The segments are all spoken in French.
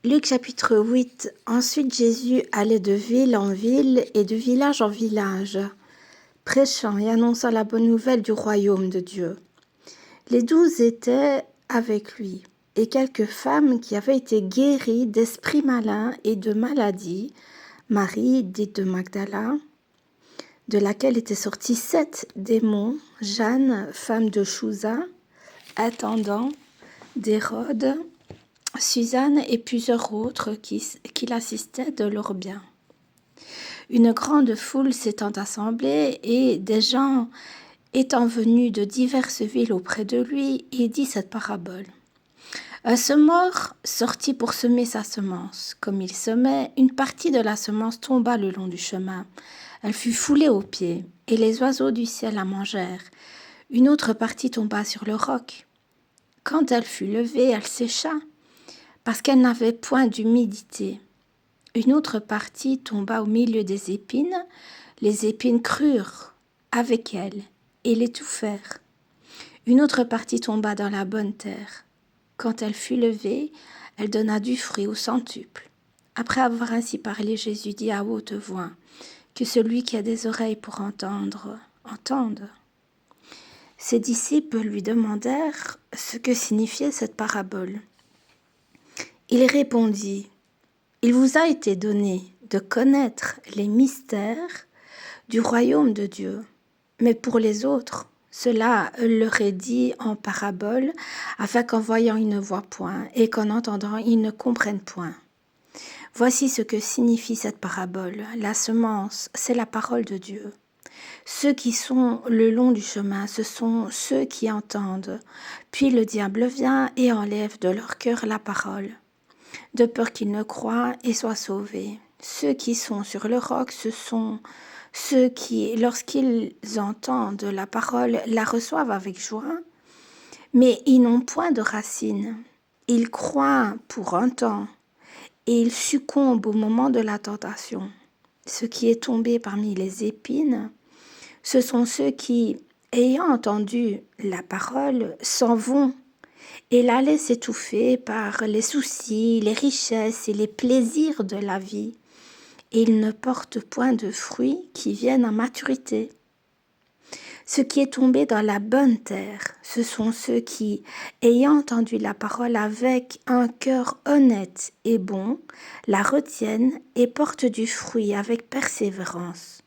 Luc chapitre 8. Ensuite Jésus allait de ville en ville et de village en village, prêchant et annonçant la bonne nouvelle du royaume de Dieu. Les 12 étaient avec lui, et quelques femmes qui avaient été guéries d'esprits malins et de maladies, Marie, dite de Magdala, de laquelle étaient sortis 7 démons, Jeanne, femme de Chouza, attendant d'Hérode, Suzanne et plusieurs autres qui l'assistaient de leurs biens. Une grande foule s'étant assemblée et des gens étant venus de diverses villes auprès de lui, il dit cette parabole. Un semeur sortit pour semer sa semence. Comme il semait, une partie de la semence tomba le long du chemin. Elle fut foulée aux pieds, et les oiseaux du ciel la mangèrent. Une autre partie tomba sur le roc. Quand elle fut levée, elle sécha, parce qu'elle n'avait point d'humidité. Une autre partie tomba au milieu des épines. Les épines crurent avec elle et l'étouffèrent. Une autre partie tomba dans la bonne terre. Quand elle fut levée, elle donna du fruit au centuple. Après avoir ainsi parlé, Jésus dit à haute voix, que celui qui a des oreilles pour entendre, entende. Ses disciples lui demandèrent ce que signifiait cette parabole. Il répondit, « Il vous a été donné de connaître les mystères du royaume de Dieu, mais pour les autres, cela leur est dit en parabole, afin qu'en voyant ils ne voient point et qu'en entendant ils ne comprennent point. Voici ce que signifie cette parabole. La semence, c'est la parole de Dieu. Ceux qui sont le long du chemin, ce sont ceux qui entendent. Puis le diable vient et enlève de leur cœur la parole, de peur qu'ils ne croient et soient sauvés. Ceux qui sont sur le roc, ce sont ceux qui, lorsqu'ils entendent la parole, la reçoivent avec joie, mais ils n'ont point de racines. Ils croient pour un temps et ils succombent au moment de la tentation. Ce qui est tombé parmi les épines, ce sont ceux qui, ayant entendu la parole, s'en vont et la laissent étouffer par les soucis, les richesses et les plaisirs de la vie. Et ils ne portent point de fruits qui viennent à maturité. Ce qui est tombé dans la bonne terre, ce sont ceux qui, ayant entendu la parole avec un cœur honnête et bon, la retiennent et portent du fruit avec persévérance.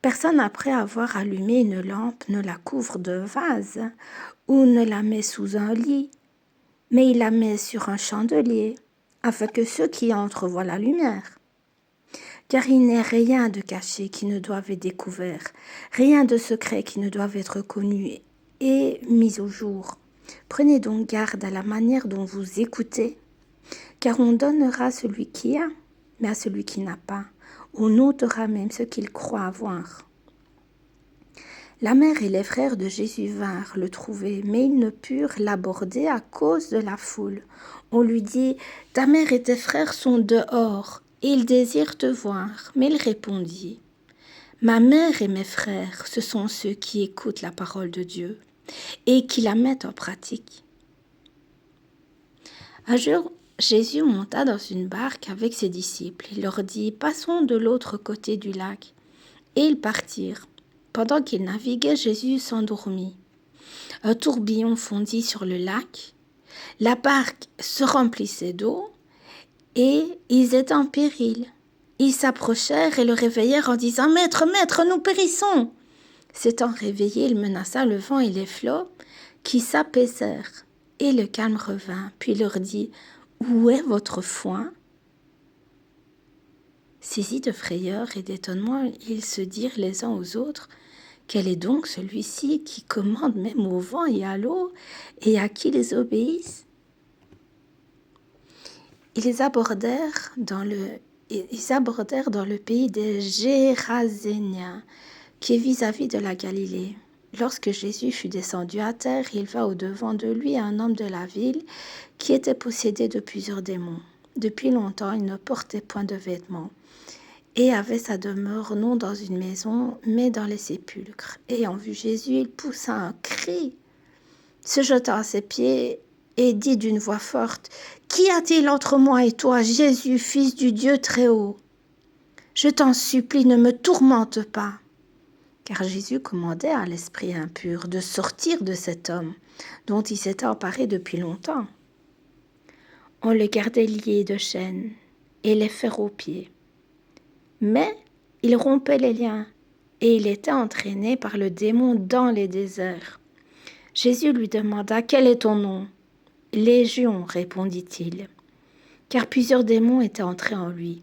Personne, après avoir allumé une lampe, ne la couvre de vase ou ne la met sous un lit, mais il la met sur un chandelier, afin que ceux qui entrent voient la lumière. Car il n'est rien de caché qui ne doive être découvert, rien de secret qui ne doive être connu et mis au jour. Prenez donc garde à la manière dont vous écoutez, car on donnera à celui qui a, mais à celui qui n'a pas, on ôtera même ce qu'il croit avoir. La mère et les frères de Jésus vinrent le trouver, mais ils ne purent l'aborder à cause de la foule. On lui dit, « Ta mère et tes frères sont dehors, et ils désirent te voir. » Mais il répondit, « Ma mère et mes frères, ce sont ceux qui écoutent la parole de Dieu et qui la mettent en pratique. » Un jour, Jésus monta dans une barque avec ses disciples. Il leur dit, « Passons de l'autre côté du lac. » Et ils partirent. Pendant qu'ils naviguaient, Jésus s'endormit. Un tourbillon fondit sur le lac. La barque se remplissait d'eau et ils étaient en péril. Ils s'approchèrent et le réveillèrent en disant « Maître, maître, nous périssons !» S'étant réveillé, il menaça le vent et les flots qui s'apaisèrent. Et le calme revint. Puis il leur dit « Où est votre foi ?» Saisis de frayeur et d'étonnement, ils se dirent les uns aux autres « Quel est donc celui-ci qui commande même au vent et à l'eau et à qui les obéissent ?» Ils abordèrent dans le pays des Géraséniens, qui est vis-à-vis de la Galilée. Lorsque Jésus fut descendu à terre, il va au-devant de lui un homme de la ville qui était possédé de plusieurs démons. Depuis longtemps, il ne portait point de vêtements et avait sa demeure non dans une maison, mais dans les sépulcres. Ayant vu Jésus, il poussa un cri, se jeta à ses pieds et dit d'une voix forte, « Qu'y a-t-il entre moi et toi, Jésus, fils du Dieu très haut? Je t'en supplie, ne me tourmente pas. » Car Jésus commandait à l'esprit impur de sortir de cet homme, dont il s'était emparé depuis longtemps. On le gardait lié de chaînes et les fers aux pieds. Mais il rompait les liens et il était entraîné par le démon dans les déserts. Jésus lui demanda, « Quel est ton nom ?» « Légion, répondit-il, car plusieurs démons étaient entrés en lui.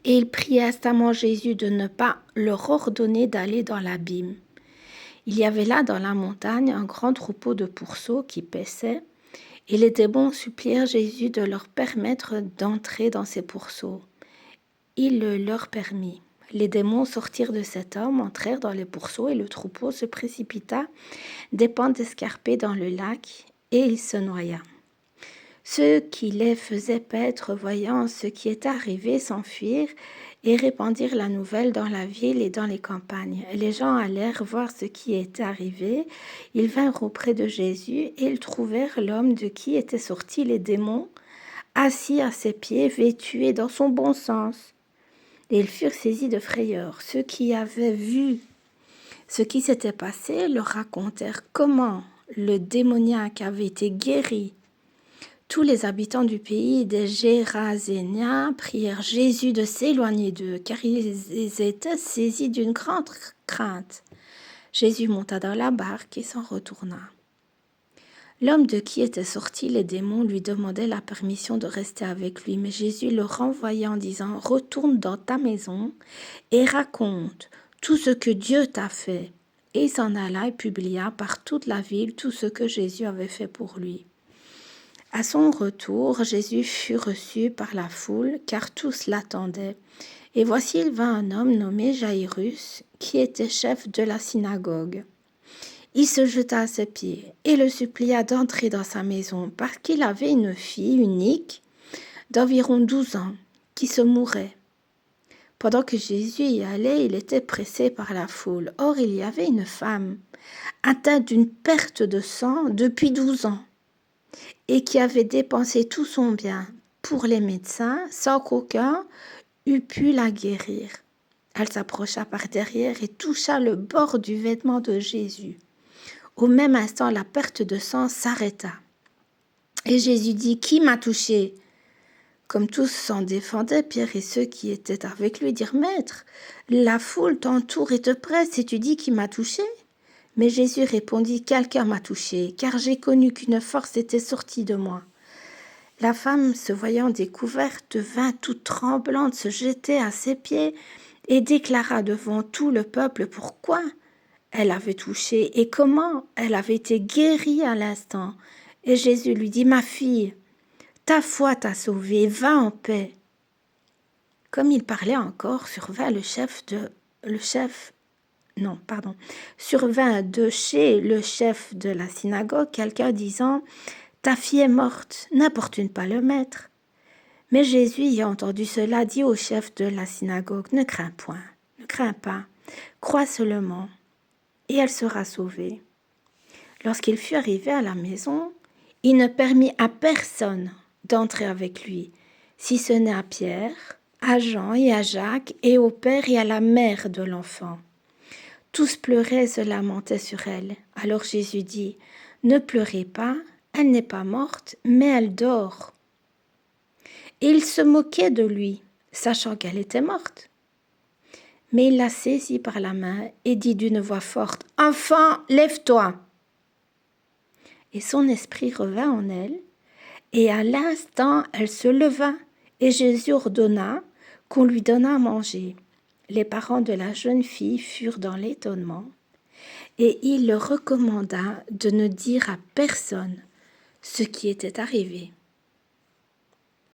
Et il prit instamment Jésus de ne pas leur ordonner d'aller dans l'abîme. Il y avait là dans la montagne un grand troupeau de pourceaux qui paissaient, et les démons supplièrent Jésus de leur permettre d'entrer dans ces pourceaux. Il le leur permit. Les démons sortirent de cet homme, entrèrent dans les pourceaux, et le troupeau se précipita des pentes escarpées dans le lac, et il se noya. Ceux qui les faisaient paître, voyant ce qui était arrivé, s'enfuirent et répandirent la nouvelle dans la ville et dans les campagnes. Les gens allèrent voir ce qui était arrivé. Ils vinrent auprès de Jésus et ils trouvèrent l'homme de qui étaient sortis les démons, assis à ses pieds, vêtu et dans son bon sens. Et ils furent saisis de frayeur. Ceux qui avaient vu ce qui s'était passé leur racontèrent comment le démoniaque avait été guéri. Tous les habitants du pays des Géraséniens prièrent Jésus de s'éloigner d'eux, car ils étaient saisis d'une grande crainte. Jésus monta dans la barque et s'en retourna. L'homme de qui étaient sortis les démons lui demandait la permission de rester avec lui, mais Jésus le renvoya en disant « Retourne dans ta maison et raconte tout ce que Dieu t'a fait. » Et il s'en alla et publia par toute la ville tout ce que Jésus avait fait pour lui. À son retour, Jésus fut reçu par la foule, car tous l'attendaient. Et voici, il vint un homme nommé Jaïrus, qui était chef de la synagogue. Il se jeta à ses pieds et le supplia d'entrer dans sa maison, parce qu'il avait une fille unique d'environ 12 ans, qui se mourait. Pendant que Jésus y allait, il était pressé par la foule. Or, il y avait une femme, atteinte d'une perte de sang depuis 12 ans. Et qui avait dépensé tout son bien pour les médecins sans qu'aucun eût pu la guérir. Elle s'approcha par derrière et toucha le bord du vêtement de Jésus. Au même instant, la perte de sang s'arrêta. Et Jésus dit, « Qui m'a touché ?» Comme tous s'en défendaient, Pierre et ceux qui étaient avec lui dirent, « Maître, la foule t'entoure et te presse et tu dis qui m'a touché ?» Mais Jésus répondit, « Quelqu'un m'a touché, car j'ai connu qu'une force était sortie de moi. » La femme, se voyant découverte, vint toute tremblante se jeter à ses pieds et déclara devant tout le peuple pourquoi elle avait touché et comment elle avait été guérie à l'instant. Et Jésus lui dit, « Ma fille, ta foi t'a sauvée, va en paix. » Comme il parlait encore, survint de chez le chef de la synagogue quelqu'un disant « Ta fille est morte, n'importune pas le maître. » Mais Jésus, ayant entendu cela, dit au chef de la synagogue « Ne crains point, ne crains pas, crois seulement, et elle sera sauvée. » Lorsqu'il fut arrivé à la maison, il ne permit à personne d'entrer avec lui, si ce n'est à Pierre, à Jean et à Jacques, et au père et à la mère de l'enfant. Tous pleuraient et se lamentaient sur elle. Alors Jésus dit, « Ne pleurez pas, elle n'est pas morte, mais elle dort. » Et il se moquait de lui, sachant qu'elle était morte. Mais il la saisit par la main et dit d'une voix forte, « Enfant, lève-toi !» Et son esprit revint en elle, et à l'instant elle se leva, et Jésus ordonna qu'on lui donnât à manger. Les parents de la jeune fille furent dans l'étonnement, et il leur recommanda de ne dire à personne ce qui était arrivé.